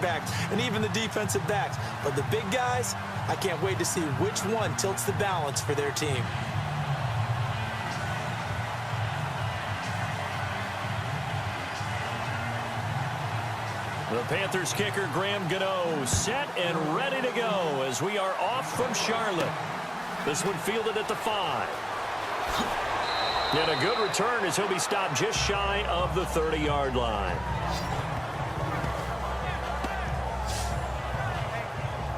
quarterbacks and even the defensive backs. But the big guys, I can't wait to see which one tilts the balance for their team. The Panthers kicker, Graham Gano, set and ready to go as we are off from Charlotte. This one fielded at the 5. And a good return as he'll be stopped just shy of the 30-yard line.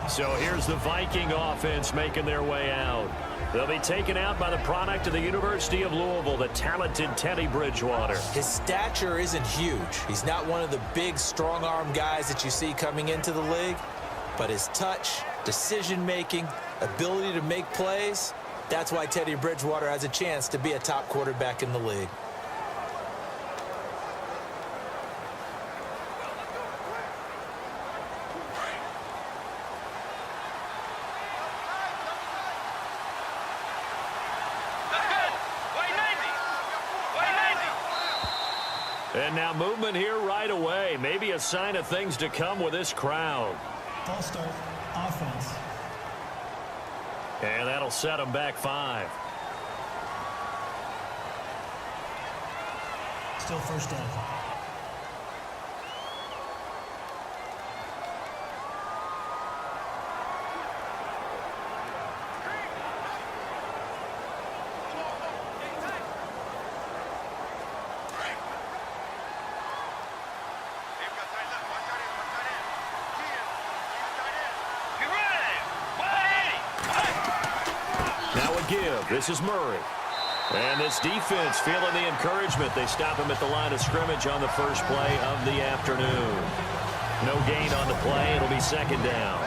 So here's the Viking offense making their way out. They'll be taken out by the product of the University of Louisville, the talented Teddy Bridgewater. His stature isn't huge. He's not one of the big, strong-arm guys that you see coming into the league. But his touch, decision-making, ability to make plays, that's why Teddy Bridgewater has a chance to be a top quarterback in the league. And now movement here right away. Maybe a sign of things to come with this crowd. False start, offense. And that'll set them back 5. Still first down. Give. This is Murray. And this defense feeling the encouragement. They stop him at the line of scrimmage on the first play of the afternoon. No gain on the play. It'll be second down.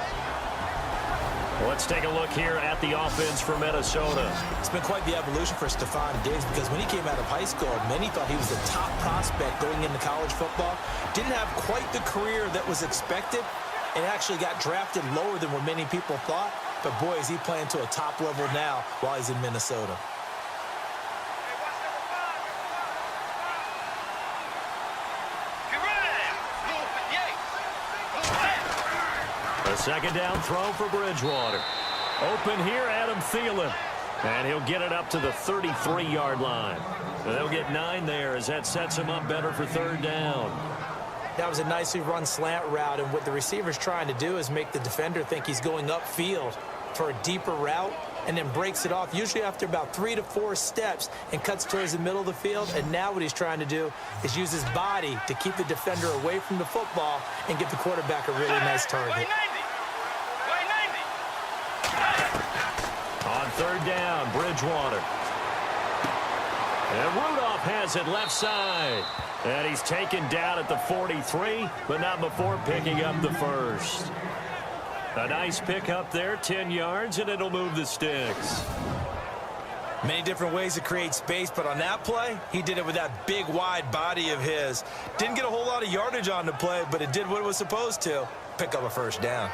Let's take a look here at the offense for Minnesota. It's been quite the evolution for Stephon Diggs because when he came out of high school, many thought he was the top prospect going into college football. Didn't have quite the career that was expected and actually got drafted lower than what many people thought. But, boy, is he playing to a top level now while he's in Minnesota. A second down throw for Bridgewater. Open here, Adam Thielen. And he'll get it up to the 33-yard line. They'll get 9 there as that sets him up better for third down. That was a nicely run slant route, and what the receiver's trying to do is make the defender think he's going upfield for a deeper route and then breaks it off, usually after about 3 to 4 steps, and cuts towards the middle of the field. And now what he's trying to do is use his body to keep the defender away from the football and give the quarterback a really nice target. On third down, Bridgewater. And Rudolph has it left side. And he's taken down at the 43, but not before picking up the first. A nice pick up there, 10 yards, and it'll move the sticks. Many different ways to create space, but on that play, he did it with that big, wide body of his. Didn't get a whole lot of yardage on the play, but it did what it was supposed to. Pick up a first down.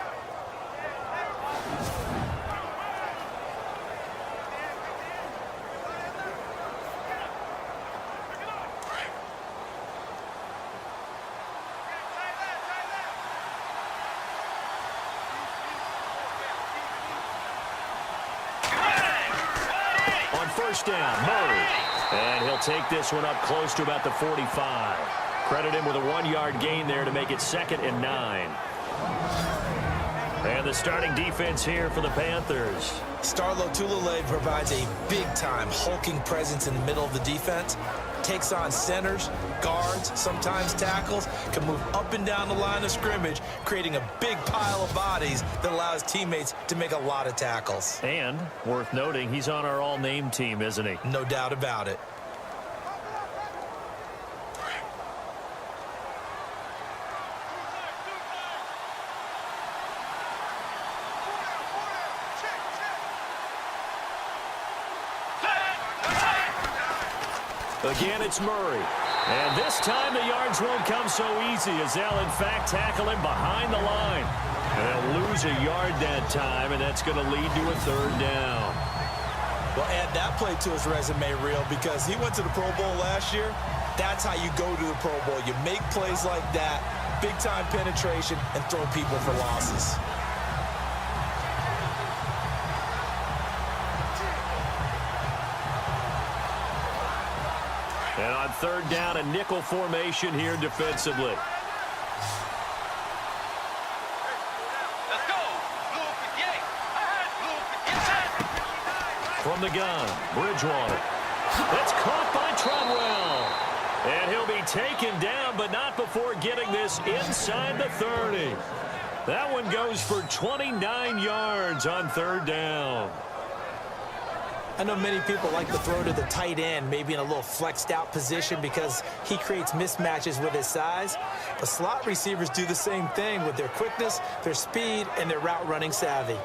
First down, Murray. And he'll take this one up close to about the 45. Credit him with a 1-yard gain there to make it 2nd and 9. And the starting defense here for the Panthers. Starlo Tulele provides a big-time hulking presence in the middle of the defense. Takes on centers, guards, sometimes tackles, can move up and down the line of scrimmage, creating a big pile of bodies that allows teammates to make a lot of tackles. And, worth noting, he's on our all-name team, isn't he? No doubt about it. Again, it's Murray. And this time the yards won't come so easy as they'll, in fact, tackle him behind the line. And they'll lose a yard that time, and that's going to lead to a third down. Well, add that play to his resume reel because he went to the Pro Bowl last year, That's how you go to the Pro Bowl. You make plays like that, big-time penetration, and throw people for losses. And on third down, a nickel formation here defensively. From the gun, Bridgewater. That's caught by Treadwell. And he'll be taken down, but not before getting this inside the 30. That one goes for 29 yards on third down. I know many people like to throw to the tight end, maybe in a little flexed out position because he creates mismatches with his size. But slot receivers do the same thing with their quickness, their speed, and their route running savvy.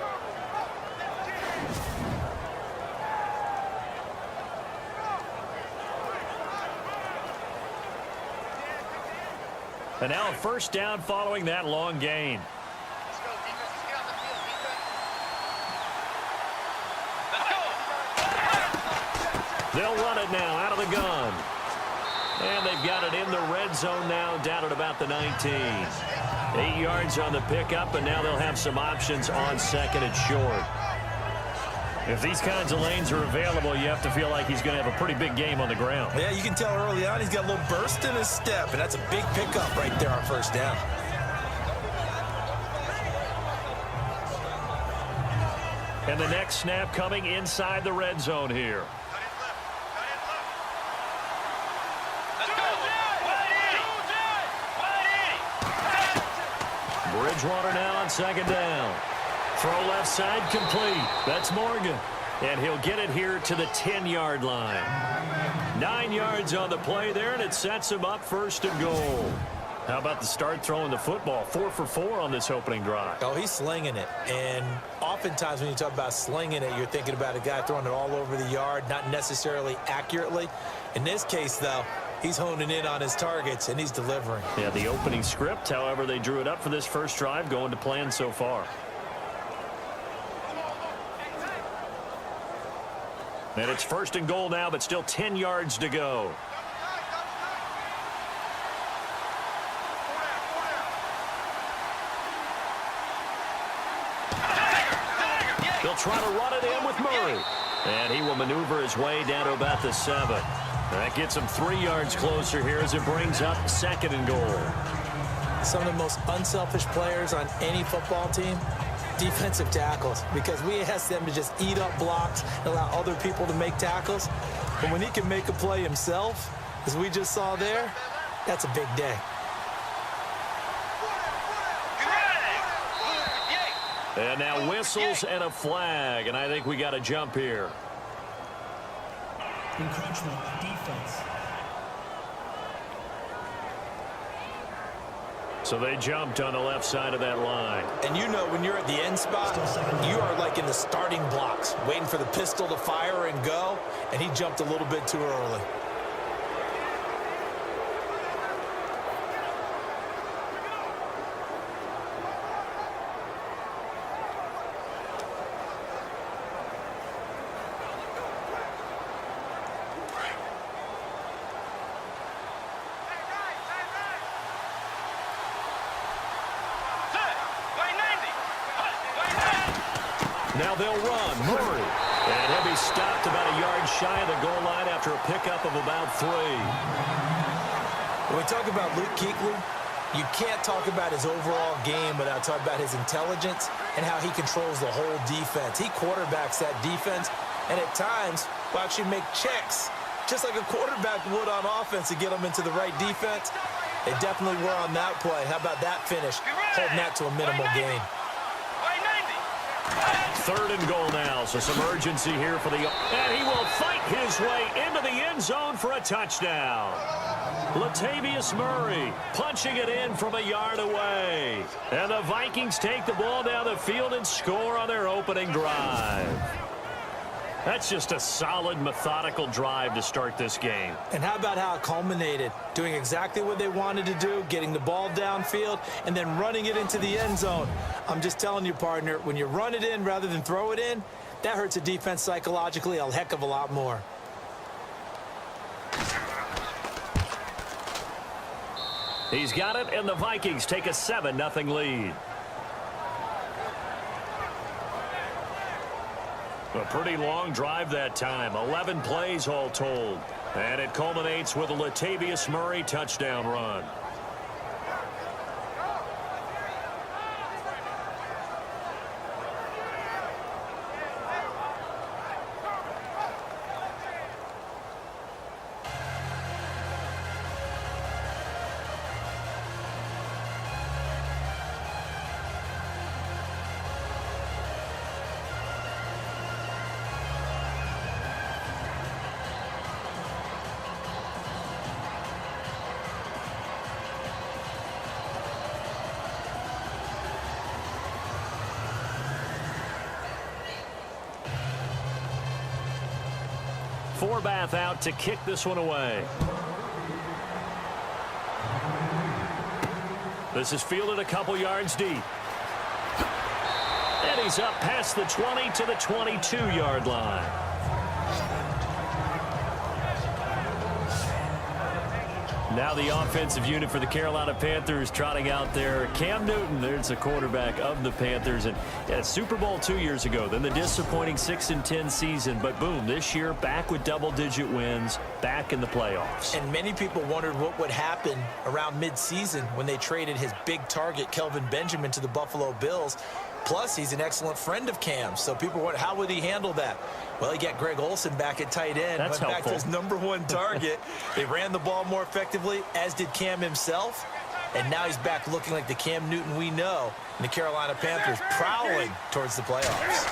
And now a first down following that long gain. They'll run it now out of the gun. And they've got it in the red zone now, down at about the 19. 8 yards on the pickup, and now they'll have some options on second and short. If these kinds of lanes are available, you have to feel like he's going to have a pretty big game on the ground. Yeah, you can tell early on he's got a little burst in his step, and that's a big pickup right there on first down. And the next snap coming inside the red zone here. Bridgewater now on second down. Throw left side complete. That's Morgan. And he'll get it here to the 10-yard line. 9 yards on the play there, and it sets him up first and goal. How about the start throwing the football? 4 for 4 on this opening drive. Oh, he's slinging it. And oftentimes when you talk about slinging it, you're thinking about a guy throwing it all over the yard, not necessarily accurately. In this case, though, he's honing in on his targets, and he's delivering. Yeah, the opening script, however, they drew it up for this first drive, going to plan so far. And it's first and goal now, but still 10 yards to go. They'll try to run it in with Murray. And he will maneuver his way down to about the 7. That gets him 3 yards closer here as it brings up second and goal. Some of the most unselfish players on any football team, defensive tackles, because we ask them to just eat up blocks and allow other people to make tackles. But when he can make a play himself, as we just saw there, that's a big day. And now whistles and a flag, and I think we got a jump here. Encroachment, defense. So they jumped on the left side of that line. And you know when you're at the end spot, you are like in the starting blocks, waiting for the pistol to fire and go, and he jumped a little bit too early. Now they'll run. Murray. And he'll be stopped about a yard shy of the goal line after a pickup of about 3. When we talk about Luke Kuechly, you can't talk about his overall game without talking about his intelligence and how he controls the whole defense. He quarterbacks that defense, and at times will actually make checks, just like a quarterback would on offense to get them into the right defense. They definitely were on that play. How about that finish? Holding that to a minimal gain. Third and goal now, so some urgency here for the... And he will fight his way into the end zone for a touchdown. Latavius Murray punching it in from a yard away. And the Vikings take the ball down the field and score on their opening drive. That's just a solid, methodical drive to start this game. And how about how it culminated? Doing exactly what they wanted to do, getting the ball downfield, and then running it into the end zone. I'm just telling you, partner, when you run it in rather than throw it in, that hurts a defense psychologically a heck of a lot more. He's got it, and the Vikings take a 7-0 lead. A pretty long drive that time, 11 plays all told. And it culminates with a Latavius Murray touchdown run. Forbath out to kick this one away. This is fielded a couple yards deep. And he's up past the 20 to the 22-yard line. Now the offensive unit for the Carolina Panthers trotting out there. Cam Newton, there's the quarterback of the Panthers. And yeah, Super Bowl 2 years ago, then the disappointing 6-10 season. But boom, this year back with double-digit wins, back in the playoffs. And many people wondered what would happen around midseason when they traded his big target, Kelvin Benjamin, to the Buffalo Bills. Plus, he's an excellent friend of Cam's, so people wonder, how would he handle that? Well, he got Greg Olsen back at tight end. That's went helpful. Back to his #1 target. They ran the ball more effectively, as did Cam himself. And now he's back looking like the Cam Newton we know. And the Carolina Panthers prowling towards the playoffs.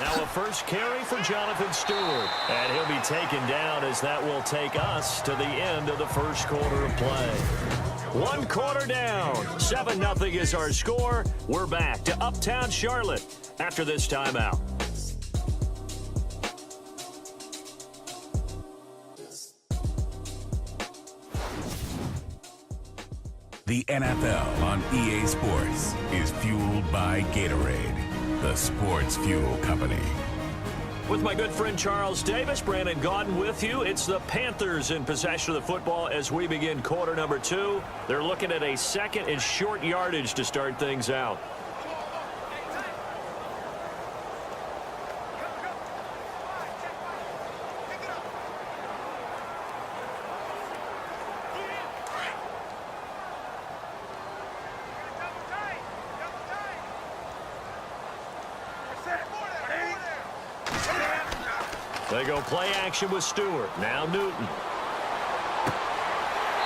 Now a first carry for Jonathan Stewart. And he'll be taken down as that will take us to the end of the first quarter of play. 1 quarter down. 7-0 is our score. We're back to Uptown Charlotte after this timeout. The NFL on EA Sports is fueled by Gatorade, the sports fuel company. With my good friend Charles Davis, Brandon Gaudin with you. It's the Panthers in possession of the football as we begin quarter number 2. They're looking at a second and short yardage to start things out. They go play action with Stewart. Now Newton.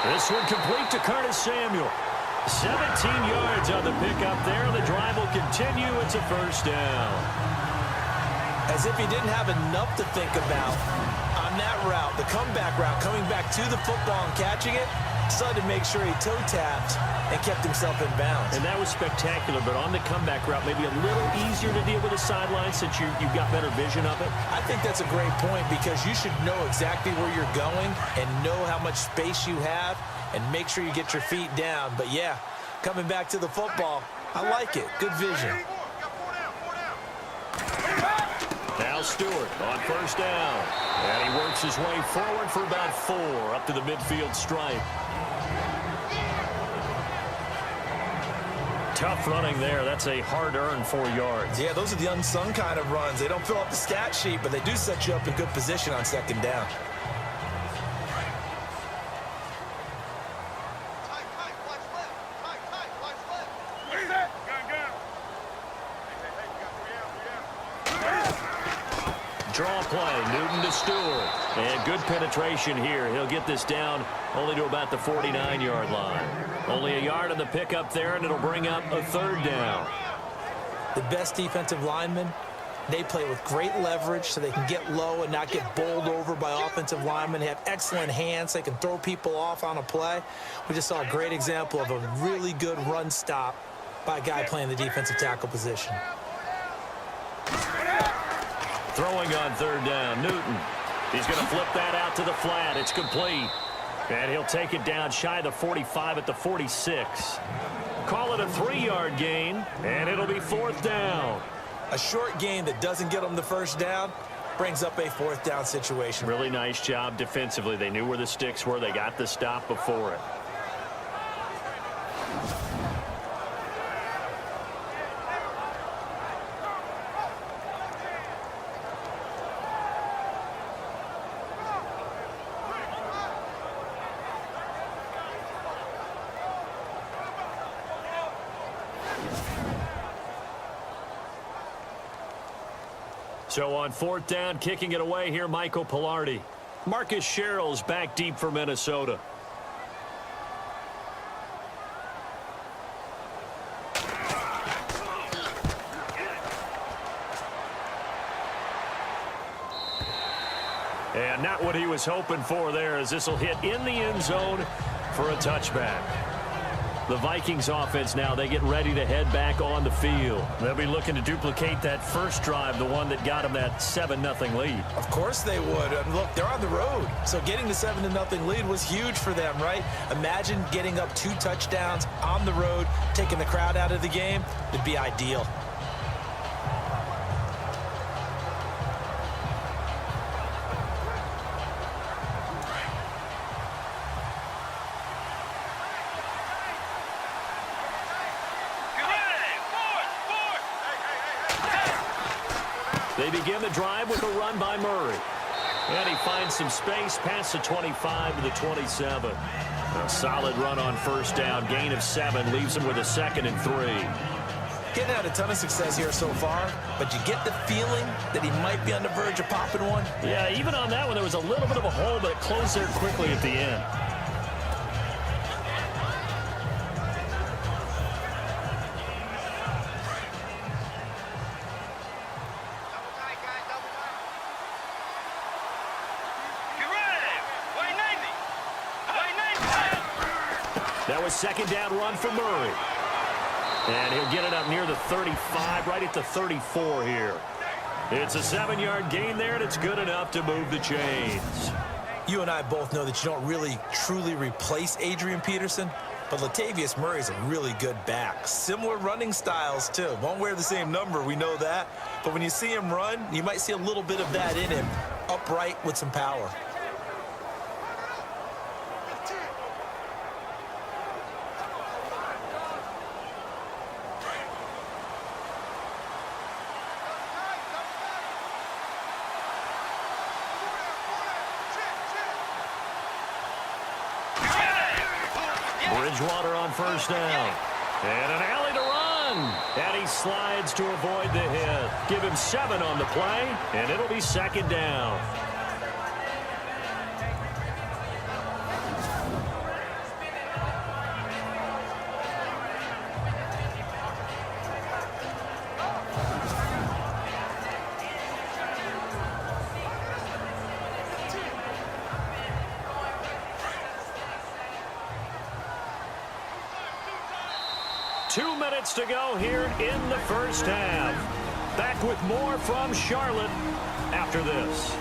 This one complete to Curtis Samuel. 17 yards on the pickup there. The drive will continue. It's a first down. As if he didn't have enough to think about on that route, the comeback route, coming back to the football and catching it, decided to make sure he toe-tapped and kept himself in bounds. And that was spectacular, but on the comeback route, maybe a little easier to deal with the sideline since you've got better vision of it. I think that's a great point because you should know exactly where you're going and know how much space you have and make sure you get your feet down. But, yeah, coming back to the football, I like it. Good vision. Now Stewart on first down. And he works his way forward for about 4 up to the midfield stripe. Tough running there. That's a hard-earned 4 yards. Yeah, those are the unsung kind of runs. They don't fill up the stat sheet, but they do set you up in good position on second down. Draw play, Newton to Stewart. And good penetration here. He'll get this down only to about the 49-yard line. Only a yard on the pickup there, and it'll bring up a third down. The best defensive linemen, they play with great leverage so they can get low and not get bowled over by offensive linemen. They have excellent hands. They can throw people off on a play. We just saw a great example of a really good run stop by a guy playing the defensive tackle position. Throwing on third down, Newton. He's going to flip that out to the flat. It's complete. And he'll take it down shy of the 45 at the 46. Call it a 3-yard gain, and it'll be fourth down. A short gain that doesn't get them the first down brings up a fourth down situation. Really nice job defensively. They knew where the sticks were. They got the stop before it. So on fourth down, kicking it away here, Michael Pilardi. Marcus Sherrill's back deep for Minnesota. And not what he was hoping for there, as this will hit in the end zone for a touchback. The Vikings offense now, they get ready to head back on the field. They'll be looking to duplicate that first drive, the one that got them that 7-0 lead. Of course they would. And look, they're on the road. So getting the 7-0 lead was huge for them, right? Imagine getting up 2 touchdowns on the road, taking the crowd out of the game. It'd be ideal. They begin the drive with a run by Murray. And he finds some space past the 25 to the 27. A solid run on first down. Gain of 7 leaves him with a 2nd and 3. Getting had a ton of success here so far, but you get the feeling that he might be on the verge of popping one. Yeah, even on that one, there was a little bit of a hole, but it closed there quickly at the end. That was 2nd down run for Murray. And he'll get it up near the 35, right at the 34 here. It's a 7-yard gain there, and it's good enough to move the chains. You and I both know that you don't really truly replace Adrian Peterson, but Latavius Murray's a really good back. Similar running styles, too. Won't wear the same number, we know that. But when you see him run, you might see a little bit of that in him, upright with some power. Bridgewater on first down. And an alley to run. And he slides to avoid the hit. Give him 7 on the play, and it'll be 2nd down. To go here in the first half. Back with more from Charlotte after this.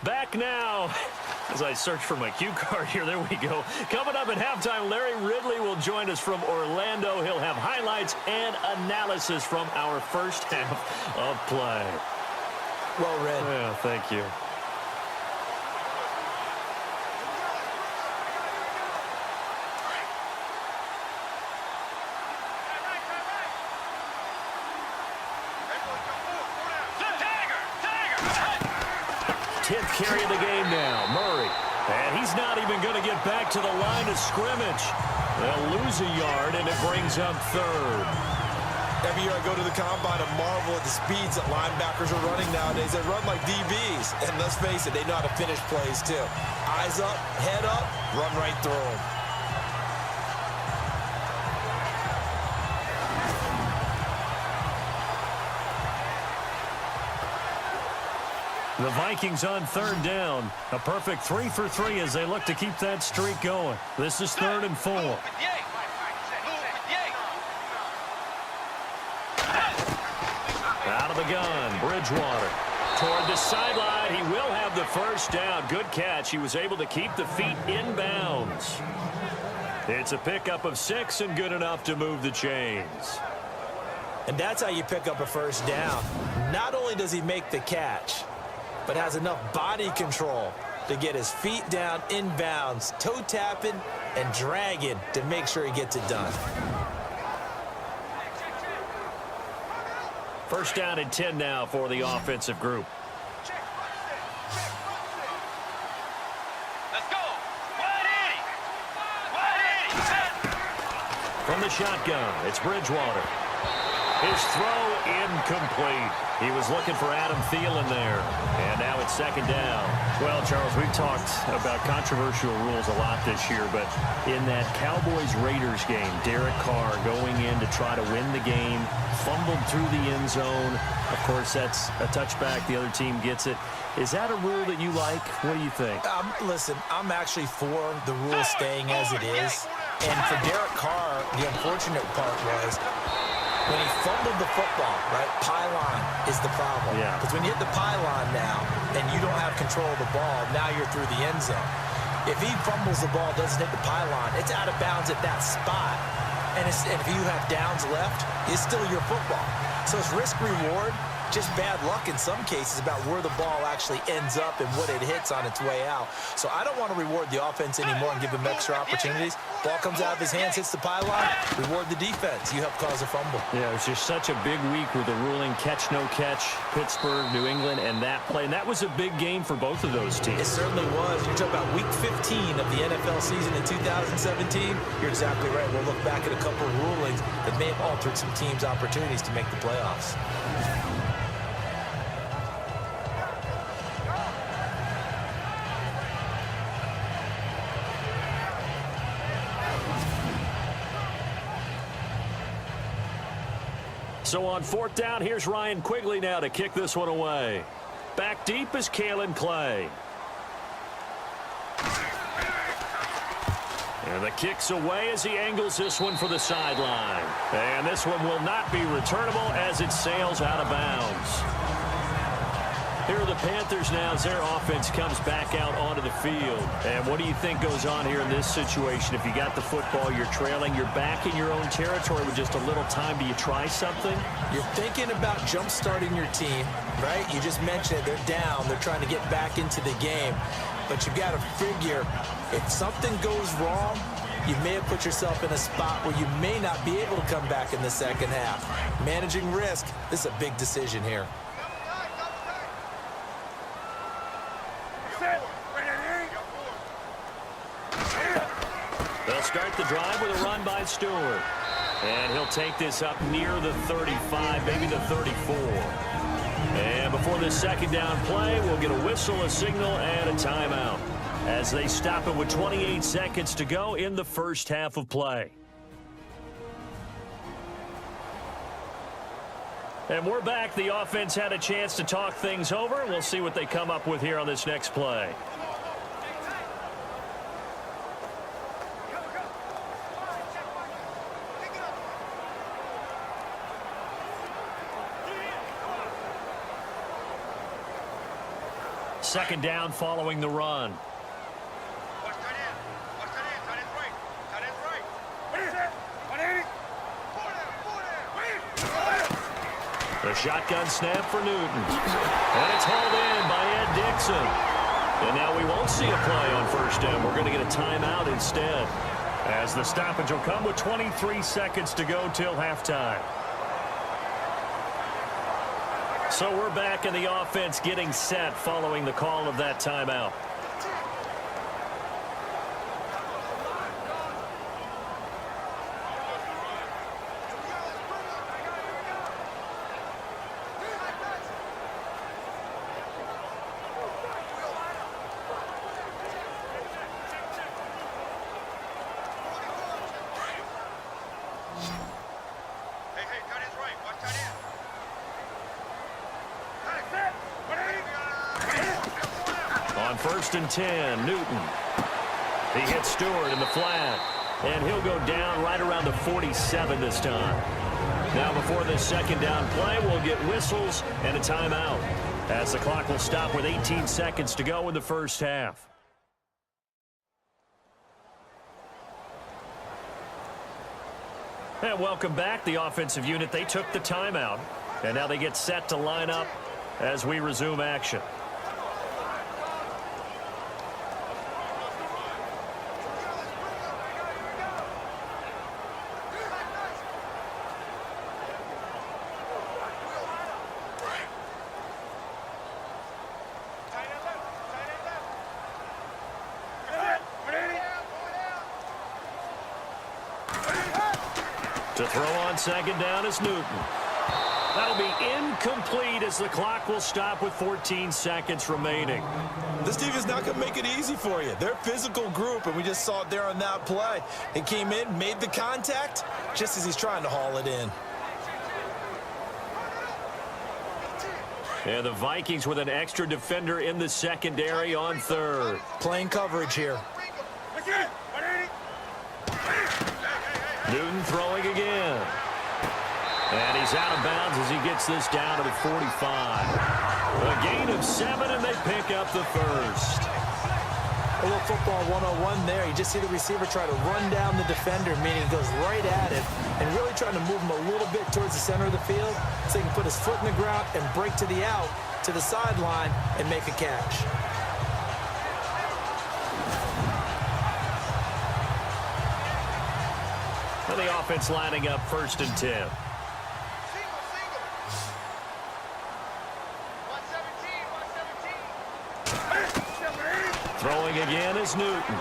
Back now. As I search for my cue card here, there we go. Coming up at halftime, Larry Ridley will join us from Orlando. He'll have highlights and analysis from our first half of play. Well read. Yeah, thank you. Carry of the game now, Murray. And he's not even going to get back to the line of scrimmage. They'll lose a yard, and it brings up 3rd. Every year I go to the combine and marvel at the speeds that linebackers are running nowadays. They run like DBs. And let's face it, they know how to finish plays too. Eyes up, head up, run right through them. The Vikings on 3rd down. A perfect 3 for 3 as they look to keep that streak going. This is 3rd and 4. Out of the gun, Bridgewater. Toward the sideline, he will have the first down. Good catch. He was able to keep the feet in bounds. It's a pickup of 6 and good enough to move the chains. And that's how you pick up a first down. Not only does he make the catch, but has enough body control to get his feet down in bounds, toe tapping and dragging to make sure he gets it done. First down and 10 now for the offensive group. Let's go. Wide 80. Wide the shotgun. It's Bridgewater. His throw incomplete. He was looking for Adam Thielen there. And now it's second down. Well, Charles, we've talked about controversial rules a lot this year, but in that Cowboys-Raiders game, Derek Carr going in to try to win the game, fumbled through the end zone. Of course, that's a touchback. The other team gets it. Is that a rule that you like? What do you think? Listen, I'm actually for the rule staying as it is. And for Derek Carr, the unfortunate part was when he fumbled the football, right, pylon is the problem. Yeah. Because when you hit the pylon now and you don't have control of the ball, now you're through the end zone. If he fumbles the ball, doesn't hit the pylon, it's out of bounds at that spot. And if you have downs left, it's still your football. So it's risk-reward, just bad luck in some cases about where the ball actually ends up and what it hits on its way out. So I don't want to reward the offense anymore and give them extra opportunities. Ball comes out of his hands, hits the pylon, reward the defense. You help cause a fumble. Yeah, it was just such a big week with the ruling catch, no catch, Pittsburgh, New England, and that play. And that was a big game for both of those teams. It certainly was. You're talking about week 15 of the NFL season in 2017. You're exactly right. We'll look back at a couple of rulings that may have altered some teams' opportunities to make the playoffs. So on fourth down, here's Ryan Quigley now to kick this one away. Back deep is Kalen Clay. And the kick's away as he angles this one for the sideline. And this one will not be returnable as it sails out of bounds. Here are the Panthers now as their offense comes back out onto the field. And what do you think goes on here in this situation? If you got the football, you're trailing, you're back in your own territory with just a little time. Do you try something? You're thinking about jump-starting your team, right? You just mentioned it. They're down. They're trying to get back into the game. But you've got to figure if something goes wrong, you may have put yourself in a spot where you may not be able to come back in the second half. Managing risk, this is a big decision here. They'll start the drive with a run by Stewart. And he'll take this up near the 35, maybe the 34. And before this second down play, we'll get a whistle, a signal, and a timeout as they stop it with 28 seconds to go in the first half of play. And we're back. The offense had a chance to talk things over. We'll see what they come up with here on this next play. Second down following the run. The shotgun snap for Newton. And it's hauled in by Ed Dixon. And now we won't see a play on first down. We're going to get a timeout instead, as the stoppage will come with 23 seconds to go till halftime. So we're back in the offense getting set following the call of that timeout. On first and 10, Newton. He hits Stewart in the flat, and he'll go down right around the 47 this time. Now before this second down play, we'll get whistles and a timeout, as the clock will stop with 18 seconds to go in the first half. And welcome back. The offensive unit, they took the timeout, and now they get set to line up as we resume action. To throw on second down is Newton. That'll be incomplete as the clock will stop with 14 seconds remaining. This team is not going to make it easy for you. They're a physical group, and we just saw it there on that play. He came in, made the contact, just as he's trying to haul it in. And the Vikings with an extra defender in the secondary on third. Playing coverage here. Newton throwing again. And he's out of bounds as he gets this down to the 45. A gain of 7, and they pick up the first. A little football 101 there. You just see the receiver try to run down the defender, meaning he goes right at it, and really trying to move him a little bit towards the center of the field so he can put his foot in the ground and break to the out, to the sideline, and make a catch. And the offense lining up 1st and 10. Throwing again is Newton.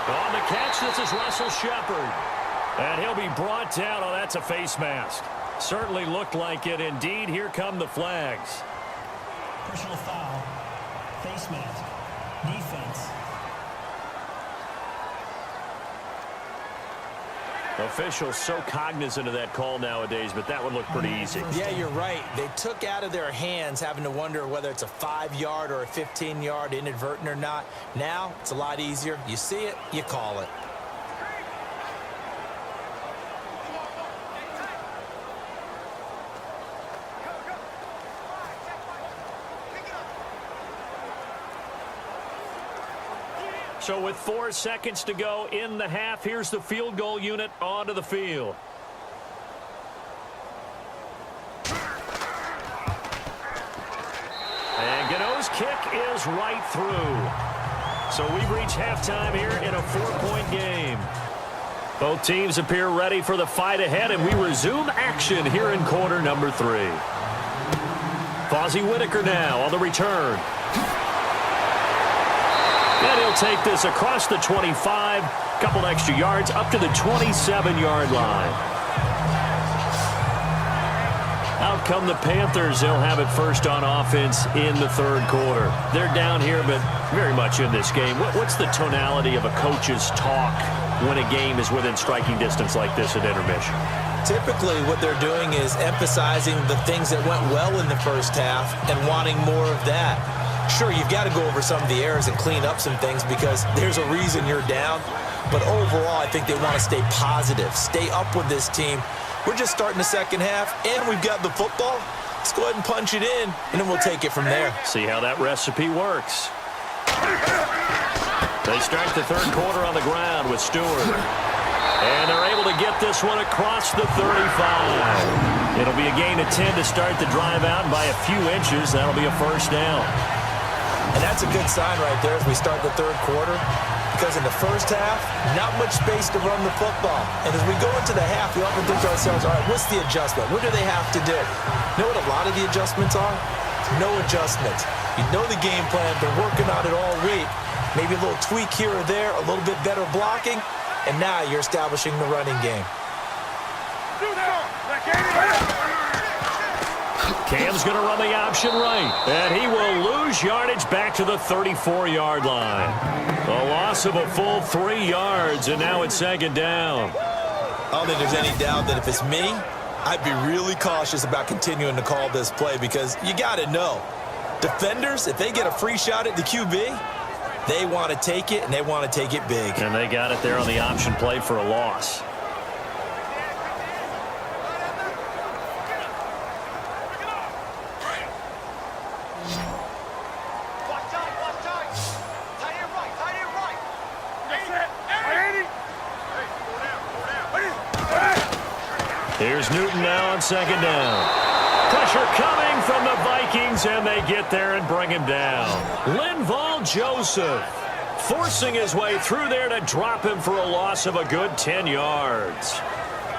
On the catch, this is Russell Shepard. And he'll be brought down. Oh, that's a face mask. Certainly looked like it. Indeed, here come the flags. Personal foul. Face mask. Defense. Officials so cognizant of that call nowadays, but that would look pretty easy. Yeah, you're right. They took out of their hands having to wonder whether it's a 5-yard or a 15-yard inadvertent or not. Now, it's a lot easier. You see it, you call it. So with 4 seconds to go in the half, here's the field goal unit onto the field. And Gano's kick is right through. So we've reached halftime here in a 4-point game. Both teams appear ready for the fight ahead, and we resume action here in quarter number 3. Fozzie Whitaker now on the return. And he'll take this across the 25, couple extra yards, up to the 27-yard line. Out come the Panthers. They'll have it first on offense in the 3rd quarter. They're down here, but very much in this game. What's the tonality of a coach's talk when a game is within striking distance like this at intermission? Typically, what they're doing is emphasizing the things that went well in the first half and wanting more of that. Sure, you've got to go over some of the errors and clean up some things because there's a reason you're down. But overall, I think they want to stay positive, stay up with this team. We're just starting the second half, and we've got the football. Let's go ahead and punch it in, and then we'll take it from there. See how that recipe works. They start the 3rd quarter on the ground with Stewart. And they're able to get this one across the 35. It'll be a gain of 10 to start the drive out, and by a few inches, that'll be a first down. And that's a good sign right there as we start the 3rd quarter, because in the first half, not much space to run the football. And as we go into the half, we often think to ourselves, all right, what's the adjustment? What do they have to do? You know what a lot of the adjustments are? No adjustments. You know the game plan. They're working on it all week. Maybe a little tweak here or there, a little bit better blocking, and now you're establishing the running game. Cam's going to run the option right, and he will lose yardage back to the 34-yard line. A loss of a full 3 yards, and now it's 2nd down. I don't think there's any doubt that if it's me, I'd be really cautious about continuing to call this play because you got to know, defenders, if they get a free shot at the QB, they want to take it, and they want to take it big. And they got it there on the option play for a loss. Here's Newton now on 2nd down. Pressure coming from the Vikings, and they get there and bring him down. Linval Joseph forcing his way through there to drop him for a loss of a good 10 yards.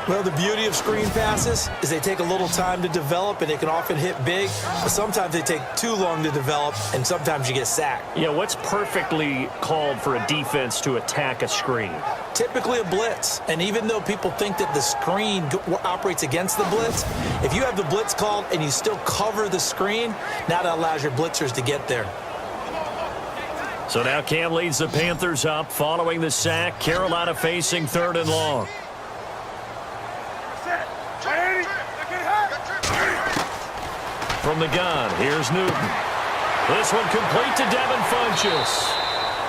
Well, the beauty of screen passes is they take a little time to develop, and they can often hit big, but sometimes they take too long to develop, and sometimes you get sacked. Yeah, what's perfectly called for a defense to attack a screen? Typically a blitz, and even though people think that the screen operates against the blitz, if you have the blitz called and you still cover the screen, now that allows your blitzers to get there. So now Cam leads the Panthers up following the sack. Carolina facing 3rd and long. From the gun, here's Newton. This one complete to Devin Funchess.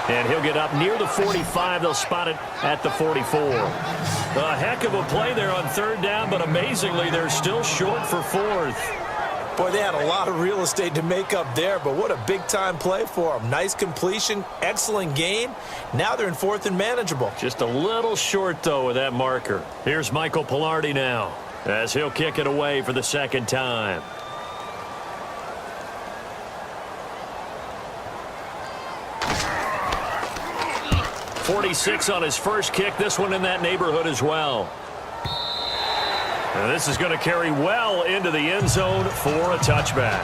And he'll get up near the 45. They'll spot it at the 44. A heck of a play there on 3rd down, but amazingly, they're still short for 4th. Boy, they had a lot of real estate to make up there, but what a big-time play for them. Nice completion, excellent gain. Now they're in 4th and manageable. Just a little short, though, with that marker. Here's Michael Pilardi now, as he'll kick it away for the 2nd time. 46 on his first kick. This one in that neighborhood as well. And this is going to carry well into the end zone for a touchback.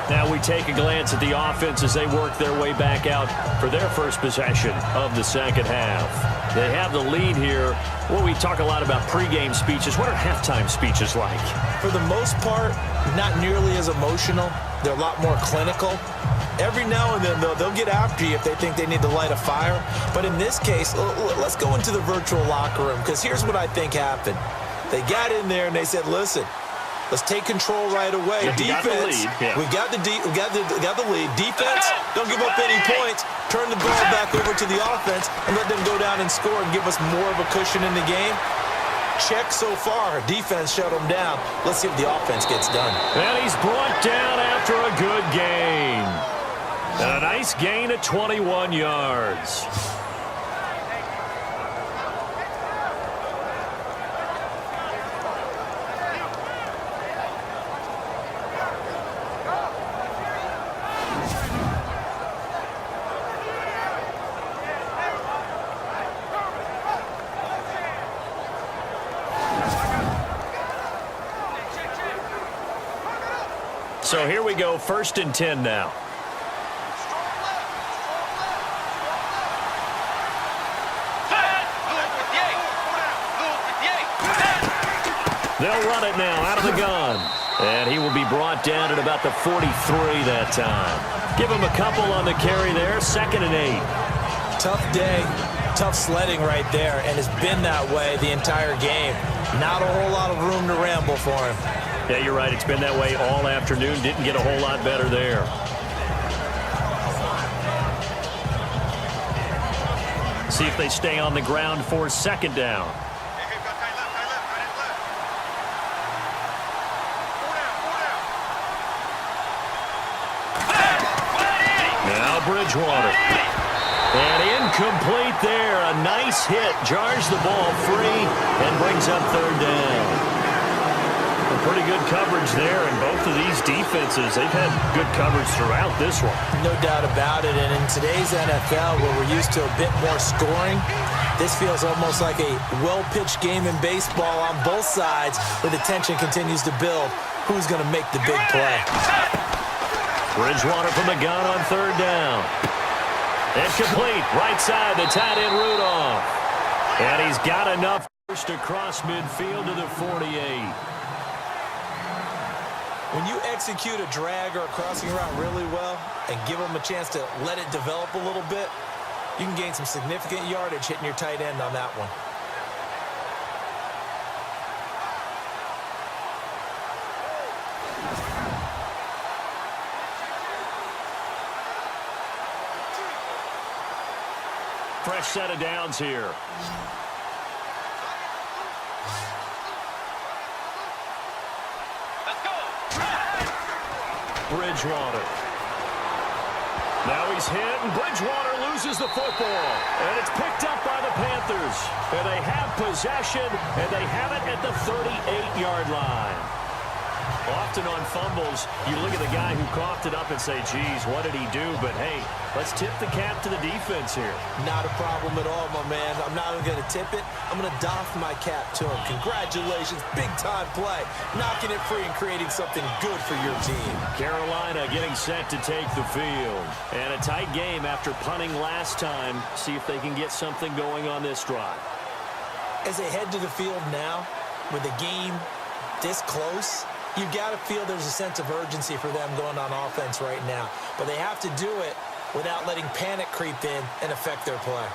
Now we take a glance at the offense as they work their way back out for their first possession of the 2nd half. They have the lead here. Well, we talk a lot about pregame speeches. What are halftime speeches like? For the most part, not nearly as emotional. They're a lot more clinical. Every now and then, though, they'll get after you if they think they need to light a fire. But in this case, let's go into the virtual locker room, because here's what I think happened. They got in there and they said, listen, let's take control right away. Defense, we got the lead. Defense, don't give up any points. Turn the ball back over to the offense and let them go down and score and give us more of a cushion in the game. Check so far. Defense shut them down. Let's see if the offense gets done. And he's brought down after a good gain. And a nice gain of 21 yards. So here we go, 1st and 10 now. They'll run it now out of the gun. And he will be brought down at about the 43 that time. Give him a couple on the carry there, 2nd and 8. Tough day, tough sledding right there, and it's been that way the entire game. Not a whole lot of room to ramble for him. Yeah, you're right. It's been that way all afternoon. Didn't get a whole lot better there. See if they stay on the ground for 2nd down. Now Bridgewater. And incomplete there. A nice hit. Jars the ball free and brings up 3rd down. Pretty good coverage there, and both of these defenses, they've had good coverage throughout this one. No doubt about it, and in today's NFL, where we're used to a bit more scoring, this feels almost like a well-pitched game in baseball on both sides, where the tension continues to build. Who's going to make the big play? Bridgewater from the gun on 3rd down. Incomplete, right side, the tight end Rudolph. And he's got enough to cross midfield to the 48. When you execute a drag or a crossing route really well and give them a chance to let it develop a little bit, you can gain some significant yardage hitting your tight end on that one. Fresh set of downs here. Bridgewater. Now he's hit, and Bridgewater loses the football. And it's picked up by the Panthers. And they have possession, and they have it at the 38-yard line. Often on fumbles, you look at the guy who coughed it up and say, geez, what did he do? But, hey, let's tip the cap to the defense here. Not a problem at all, my man. I'm not even going to tip it. I'm going to doff my cap to him. Congratulations. Big-time play. Knocking it free and creating something good for your team. Carolina getting set to take the field. And a tight game after punting last time. See if they can get something going on this drive. As they head to the field now, with the game this close, you've got to feel there's a sense of urgency for them going on offense right now. But they have to do it without letting panic creep in and affect their play.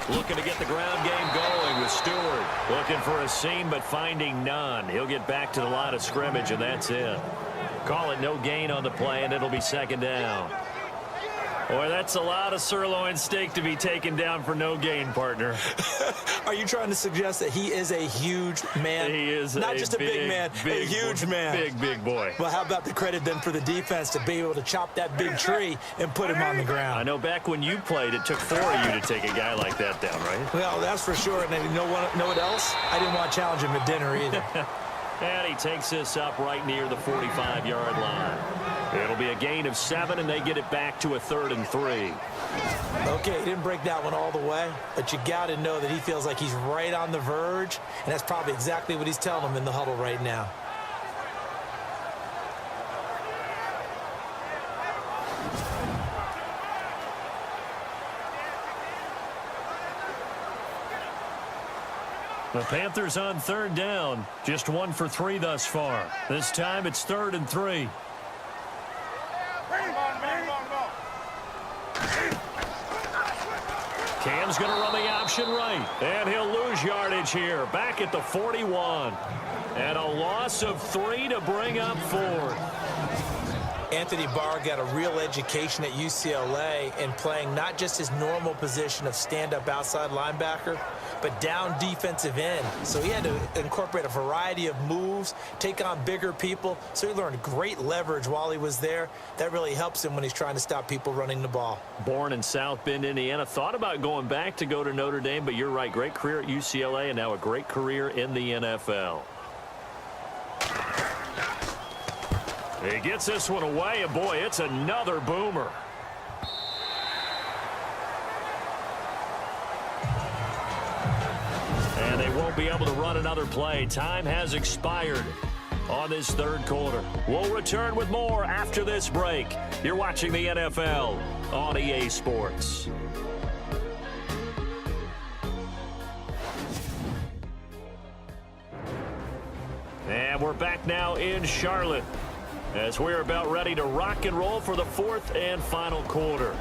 Looking to get the ground game going with Stewart. Looking for a seam, but finding none. He'll get back to the line of scrimmage, and that's it. Call it no gain on the play, and it'll be second down. Boy, that's a lot of sirloin steak to be taken down for no gain, partner. Are you trying to suggest that he is a huge man? He is not just a big man, a huge man. Big boy. Well, how about the credit then for the defense to be able to chop that big tree and put him on the ground? I know back when you played, it took 4 of you to take a guy like that down, right? Well, that's for sure. And then you know what else? I didn't want to challenge him at dinner either. And he takes this up right near the 45-yard line. It'll be a gain of 7, and they get it back to a 3rd and 3. Okay, he didn't break that one all the way, but you got to know that he feels like he's right on the verge, and that's probably exactly what he's telling them in the huddle right now. The Panthers on 3rd down. Just 1 for 3 thus far. This time it's 3rd and 3. Cam's going to run the option right. And he'll lose yardage here. Back at the 41. And a loss of 3 to bring up 4. Anthony Barr got a real education at UCLA in playing not just his normal position of stand-up outside linebacker, but down defensive end. So he had to incorporate a variety of moves, take on bigger people. So he learned great leverage while he was there. That really helps him when he's trying to stop people running the ball. Born in South Bend, Indiana. Thought about going back to go to Notre Dame, but you're right. Great career at UCLA and now a great career in the NFL. He gets this one away, and boy, it's another boomer. And they won't be able to run another play. Time has expired on this 3rd quarter. We'll return with more after this break. You're watching the NFL on EA Sports. And we're back now in Charlotte, as we're about ready to rock and roll for the 4th and final quarter.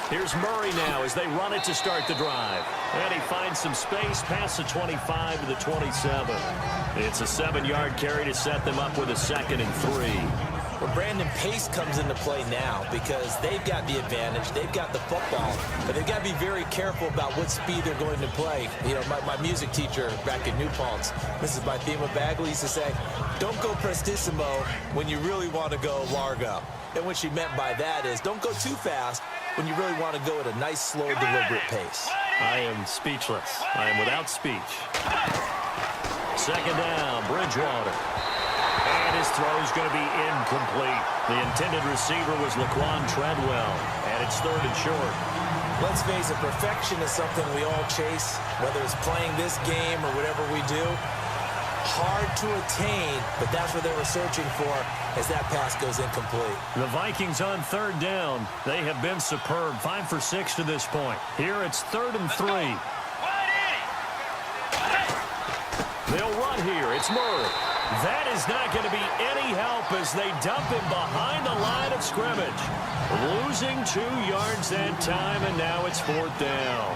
Here's Murray now as they run it to start the drive. And he finds some space past the 25 to the 27. It's a 7-yard carry to set them up with a 2nd and 3. Well, Brandon Pace comes into play now because they've got the advantage. They've got the football, but they've got to be very careful about what speed they're going to play. You know, my music teacher back in New Paltz, Mrs. Bythema Bagley, used to say, don't go prestissimo when you really want to go largo. And what she meant by that is don't go too fast when you really want to go at a nice, slow, deliberate pace. I am speechless. I am without speech. 2nd down, Bridgewater. And his throw is going to be incomplete. The intended receiver was Laquan Treadwell, and it's 3rd and short. Let's face it, perfection is something we all chase, whether it's playing this game or whatever we do. Hard to attain, but that's what they were searching for as that pass goes incomplete. The Vikings on 3rd down. They have been superb. 5 for 6 to this point. Here it's 3rd and 3. They'll run here. It's Murray. That is not going to be any help as they dump him behind the line of scrimmage. Losing 2 yards that time, and now it's 4th down.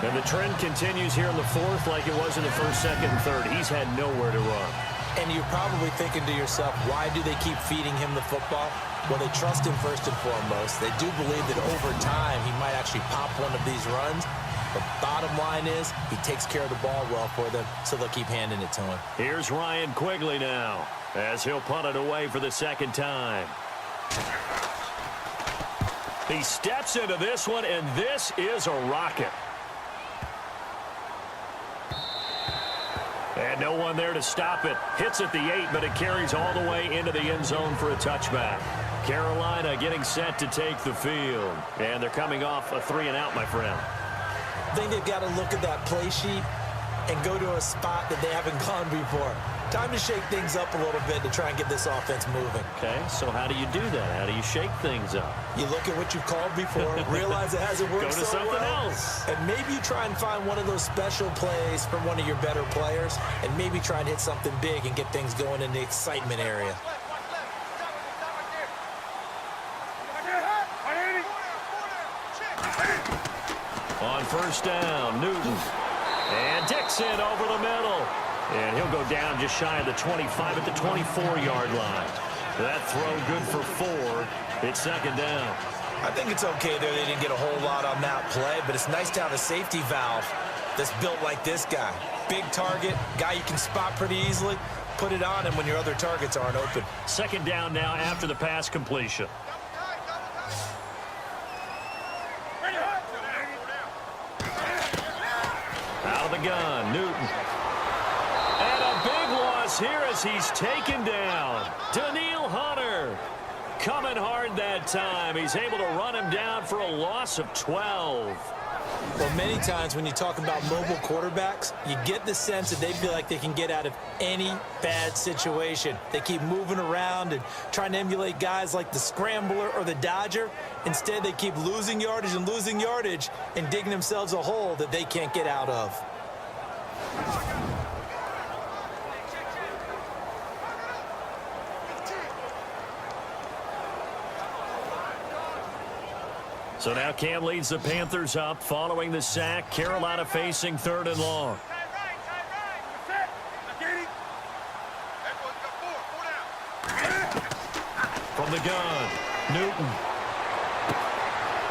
And the trend continues here in the 4th like it was in the 1st, 2nd, and 3rd. He's had nowhere to run. And you're probably thinking to yourself, why do they keep feeding him the football? Well, they trust him first and foremost. They do believe that over time he might actually pop one of these runs. The bottom line is he takes care of the ball well for them, so they'll keep handing it to him. Here's Ryan Quigley now as he'll punt it away for the 2nd time. He steps into this one, and this is a rocket. And no one there to stop it. Hits at the 8, but it carries all the way into the end zone for a touchback. Carolina getting set to take the field. And they're coming off a 3-and-out, my friend. I think they've got to look at that play sheet and go to a spot that they haven't gone before. Time to shake things up a little bit to try and get this offense moving. Okay, so how do you do that? How do you shake things up? You look at what you've called before, realize it hasn't worked Go to so something well, else. and maybe you try and find one of those special plays from one of your better players, and maybe try and hit something big and get things going in the excitement area. On 1st down, Newton. And Dixon over the middle. And he'll go down just shy of the 25 at the 24-yard line. That throw good for 4. It's 2nd down. I think it's okay there. They didn't get a whole lot on that play, but it's nice to have a safety valve that's built like this guy. Big target, guy you can spot pretty easily. Put it on him when your other targets aren't open. 2nd down now after the pass completion. Out of the gun, Newton. And a big loss here as he's taken down. Daniil Hunter coming hard that time. He's able to run him down for a loss of 12. Well, many times when you talk about mobile quarterbacks, you get the sense that they feel like they can get out of any bad situation. They keep moving around and trying to emulate guys like the Scrambler or the Dodger. Instead, they keep losing yardage and digging themselves a hole that they can't get out of. So now Cam leads the Panthers up following the sack. Carolina facing 3rd and long. From the gun, Newton.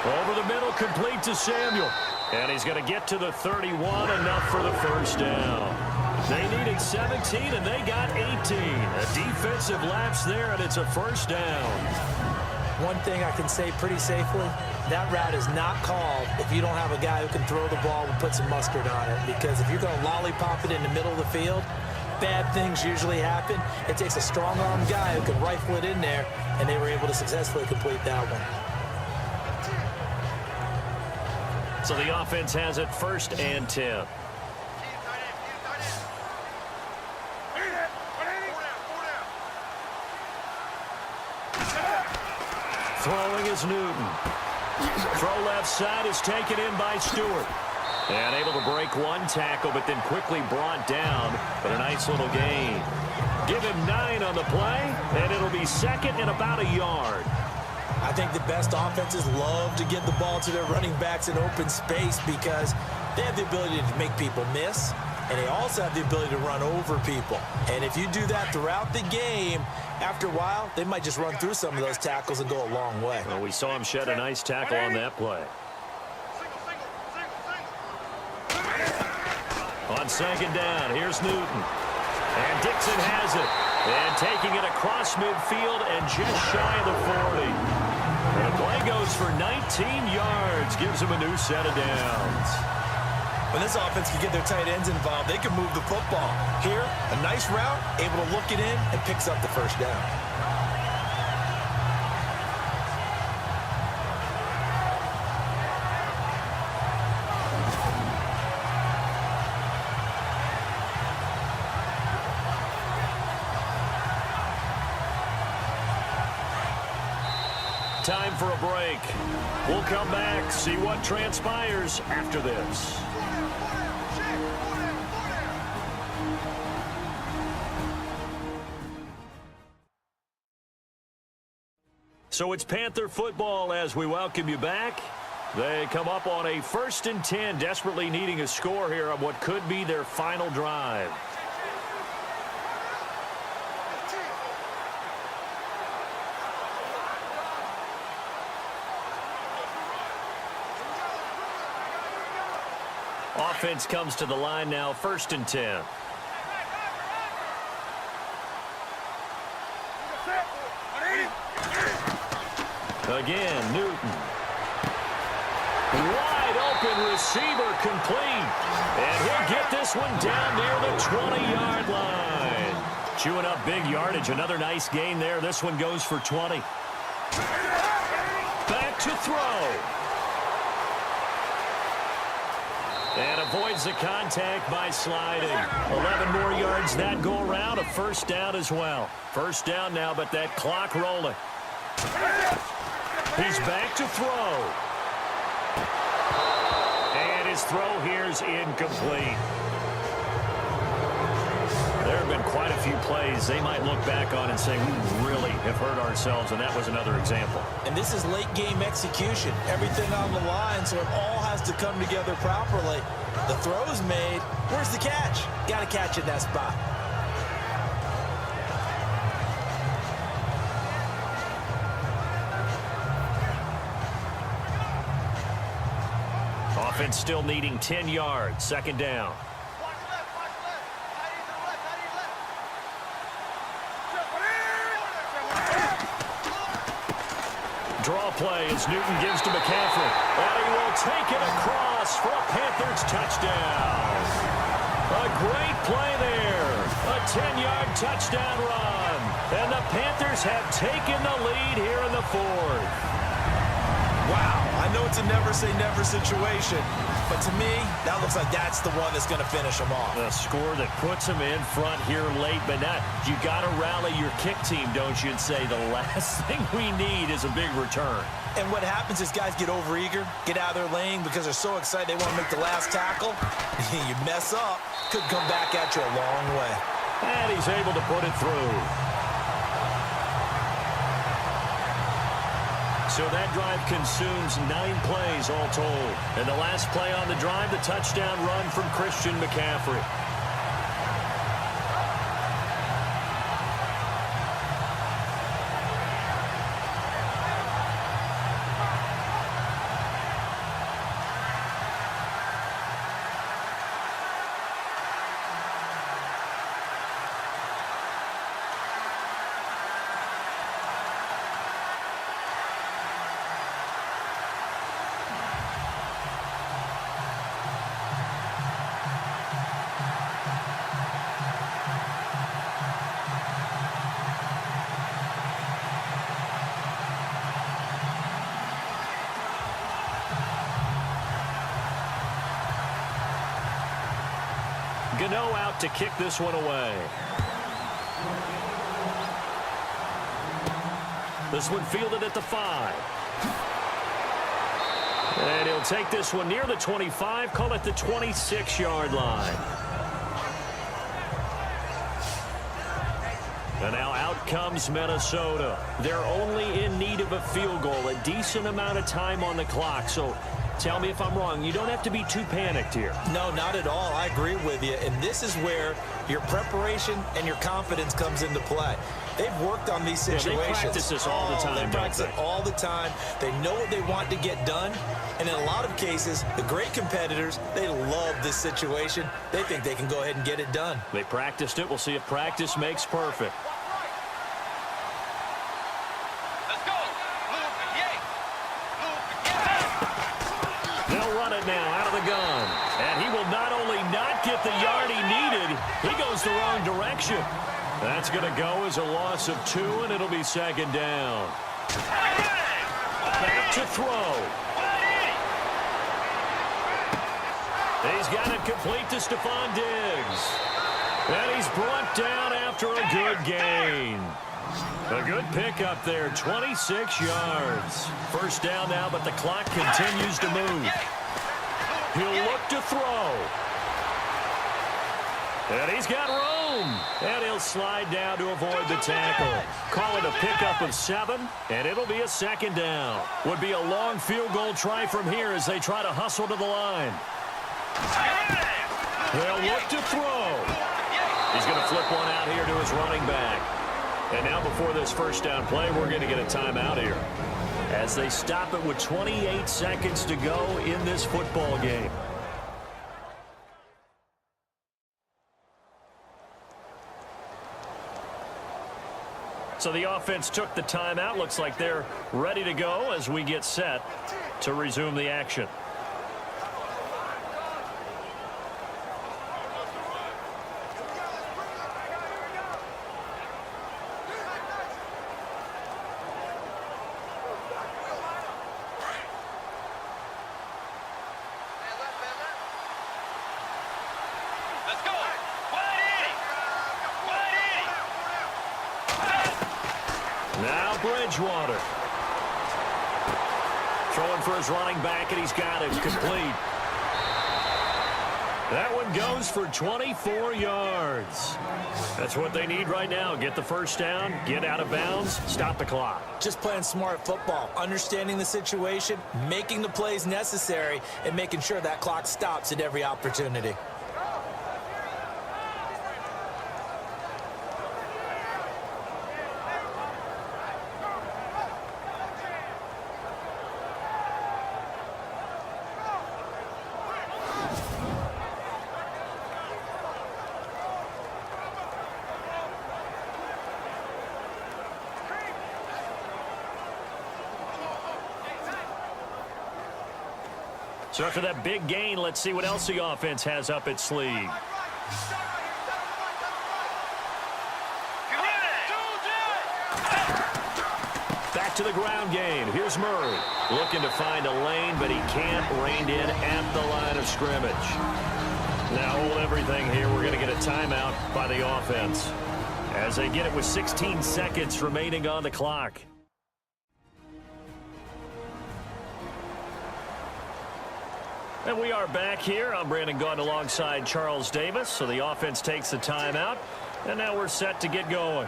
Over the middle, complete to Samuel. And he's going to get to the 31, enough for the 1st down. They needed 17, and they got 18. A defensive lapse there, and it's a 1st down. One thing I can say pretty safely, that route is not called if you don't have a guy who can throw the ball and put some mustard on it. Because if you're going to lollipop it in the middle of the field, bad things usually happen. It takes a strong-armed guy who can rifle it in there, and they were able to successfully complete that one. So the offense has it 1st and 10. Throwing is Newton. Throw left side is taken in by Stewart. And able to break one tackle, but then quickly brought down. But a nice little gain. Give him 9 on the play, and it'll be 2nd and about a yard. I think the best offenses love to get the ball to their running backs in open space because they have the ability to make people miss, and they also have the ability to run over people. And if you do that throughout the game, after a while, they might just run through some of those tackles and go a long way. Well, we saw him shed a nice tackle on that play. On 2nd down, here's Newton. And Dixon has it. And taking it across midfield and just shy of the 40. And the play goes for 19 yards. Gives him a new set of downs. When this offense can get their tight ends involved, they can move the football. Here, a nice route, able to look it in, and picks up the 1st down. Time for a break. We'll come back, see what transpires after this. So it's Panther football as we welcome you back. They come up on a 1st and 10, desperately needing a score here on what could be their final drive. Offense comes to the line now, 1st and 10. Again, Newton. Wide open receiver complete. And he'll get this one down near the 20-yard line. Chewing up big yardage. Another nice gain there. This one goes for 20. Back to throw. And avoids the contact by sliding. 11 more yards that go around. A 1st down as well. 1st down now, but that clock rolling. He's back to throw. And his throw here's incomplete. There have been quite a few plays they might look back on and say, we really have hurt ourselves, and that was another example. And this is late game execution. Everything on the line, so it all has to come together properly. The throw's made. Where's the catch? Got to catch in that spot. Offense still needing 10 yards. 2nd down. Draw play as Newton gives to McCaffrey. And he will take it across for a Panthers touchdown. A great play there. A 10-yard touchdown run. And the Panthers have taken the lead here in the 4th. Wow, I know it's a never-say-never situation, but to me, that looks like that's the one that's going to finish them off. The score that puts them in front here late, but not. You got to rally your kick team, don't you, and say the last thing we need is a big return. And what happens is guys get overeager, get out of their lane because they're so excited they want to make the last tackle. You mess up, could come back at you a long way. And he's able to put it through. So that drive consumes 9 plays all told. And the last play on the drive, the touchdown run from Christian McCaffrey. Gano out to kick this one away. This one fielded at the 5. And he'll take this one near the 25, call it the 26-yard line. And now out comes Minnesota. They're only in need of a field goal, a decent amount of time on the clock. So tell me if I'm wrong. You don't have to be too panicked here. No, not at all. I agree with you. And this is where your preparation and your confidence comes into play. They've worked on these situations. Yeah, they practice this all the time. They practice it all the time. They know what they want to get done. And in a lot of cases, the great competitors, they love this situation. They think they can go ahead and get it done. They practiced it. We'll see if practice makes perfect. They'll run it now out of the gun. And he will not only not get the yard he needed, he goes the wrong direction. That's going to go as a loss of 2, and it'll be 2nd down. Back to throw. He's got it complete to Stephon Diggs. And he's brought down after a good gain. A good pickup there, 26 yards. 1st down now, but the clock continues to move. He'll look to throw. And he's got room. And he'll slide down to avoid the tackle. Call it a pickup of 7, and it'll be a second down. Would be a long field goal try from here as they try to hustle to the line. They'll look to throw. He's going to flip one out here to his running back. And now before this first down play, we're going to get a timeout here, as they stop it with 28 seconds to go in this football game. So the offense took the timeout. Looks like they're ready to go as we get set to resume the action. Now Bridgewater. Throwing for his running back, and he's got it complete. That one goes for 24 yards. That's what they need right now. Get the first down, get out of bounds, stop the clock. Just playing smart football, understanding the situation, making the plays necessary, and making sure that clock stops at every opportunity. So after that big gain, let's see what else the offense has up its sleeve. Back to the ground game. Here's Murray. Looking to find a lane, but he can't. Reined in at the line of scrimmage. Now hold everything here. We're going to get a timeout by the offense, as they get it with 16 seconds remaining on the clock. And we are back here. I'm Brandon Gaudin alongside Charles Davis. So the offense takes the timeout, and now we're set to get going.